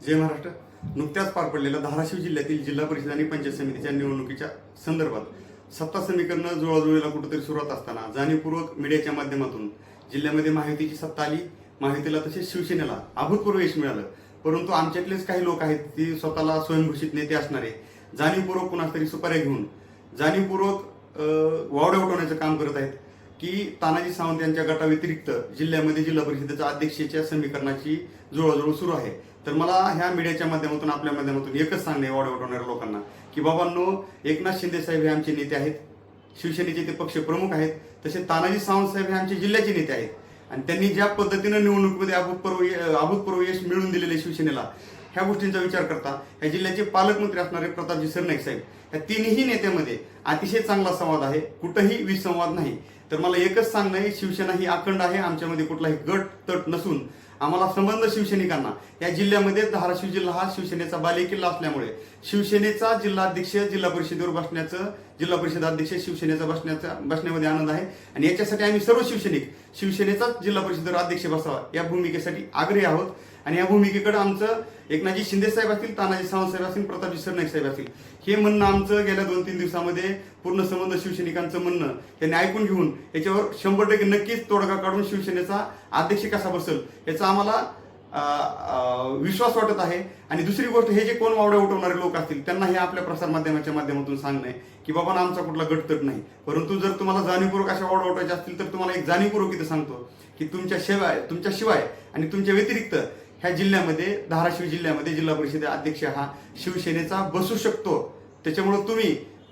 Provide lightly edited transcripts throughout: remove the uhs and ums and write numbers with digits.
जय महाराष्ट्र. नुकत्याच पार पडलेल्या धाराशिव जिल्ह्यातील जिल्हा परिषद आणि पंचायत समितीच्या निवडणुकीच्या संदर्भात सत्ता समीकरणं जुळवाजुळवीला कुठेतरी सुरुवात असताना जाणीवपूर्वक मीडियाच्या माध्यमातून जिल्ह्यामध्ये महायुतीची सत्ता आली. महायुतीला तसेच शिवसेनेला अभूतपूर्व यश मिळालं. परंतु आमच्यातलेच काही लोक आहेत की स्वतःला स्वयंघोषित नेते असणारे जाणीवपूर्वक कुणास तरी सुपाऱ्या घेऊन जाणीवपूर्वक वावड्या उठवण्याचं काम करत आहेत की तानाजी सावंत यांच्या गटाव्यतिरिक्त जिल्ह्यामध्ये जिल्हा परिषदेच्या अध्यक्षेच्या समीकरणाची जुळवाजुळव सुरू आहे. तर मला ह्या मीडियाच्या माध्यमातून आपल्या माध्यमातून एकच सांगणे वावड्या उठवणाऱ्या लोकांना की बाबांनो, एकनाथ शिंदे साहेब हे आमचे नेते आहेत, शिवसेनेचे ते पक्ष प्रमुख आहेत. तसे तानाजी सावंत साहेब हे आमचे जिल्ह्याचे नेते आहेत आणि त्यांनी ज्या पद्धतीनं निवडणुकीमध्ये अभूतपूर्व यश मिळवून दिलेले शिवसेनेला, ह्या गोष्टींचा विचार करता ह्या जिल्ह्याचे पालकमंत्री असणारे प्रतापजी सरनाईक साहेब, या तिन्ही नेत्यामध्ये अतिशय चांगला संवाद आहे, कुठंही विसंवाद नाही. तर मला एकच सांगणं आहे, शिवसेना ही अखंड आहे, आमच्यामध्ये कुठलाही गट तट नसून आम्हाला संबंध शिवसैनिकांना या जिल्ह्यामध्ये धाराशिव जिल्हा हा शिवसेनेचा बालेकिल्ला असल्यामुळे शिवसेनेचा जिल्हाध्यक्ष जिल्हा परिषदेवर बसण्याचं, जिल्हा परिषद अध्यक्ष शिवसेनेचा बसण्यामध्ये आनंद आहे आणि याच्यासाठी आम्ही सर्व शिवसैनिक शिवसेनेचाच जिल्हा परिषदेवर अध्यक्ष बसावा या भूमिकेसाठी आग्रही आहोत. आणि या भूमिकेकडे आमचं एकनाथजी शिंदे साहेब असतील, तानाजी सावंत साहेब असतील, प्रतापजी सरनाईक साहेब असतील, हे म्हणणं आमचं गेल्या 2-3 दिवसामध्ये पूर्ण संबंध शिवसैनिकांचं म्हणणं त्यांनी ऐकून घेऊन याच्यावर 100% नक्कीच तोडगा काढून शिवसेनेचा अध्यक्ष कसा बसेल याचा आम्हाला विश्वास वाटत आहे. आणि दुसरी गोष्ट, हे जे कोण वावड्या उठवणारे लोक असतील त्यांना हे आपल्या प्रसार माध्यमाच्या माध्यमातून सांगणं आहे की बाबा आमचा कुठला गटतट नाही. परंतु जर तुम्हाला जाणीवपूर्वक अशा वावड्या उठवायच्या असतील तर तुम्हाला एक जाणीवपूर्वक इथं सांगतो की तुमच्याशिवाय आणि तुमच्या व्यतिरिक्त ह्या जिल्ह्यामध्ये, धाराशिव जिल्ह्यामध्ये जिल्हा परिषद अध्यक्ष हा शिवसेनेचा बसू शकतो. त्याच्यामुळे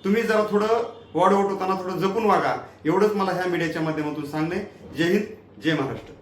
तुम्ही जरा थोडं वावड्या उठवताना थोडं जपून वागा, एवढंच मला ह्या मीडियाच्या माध्यमातून सांगणे. जय हिंद, जय महाराष्ट्र.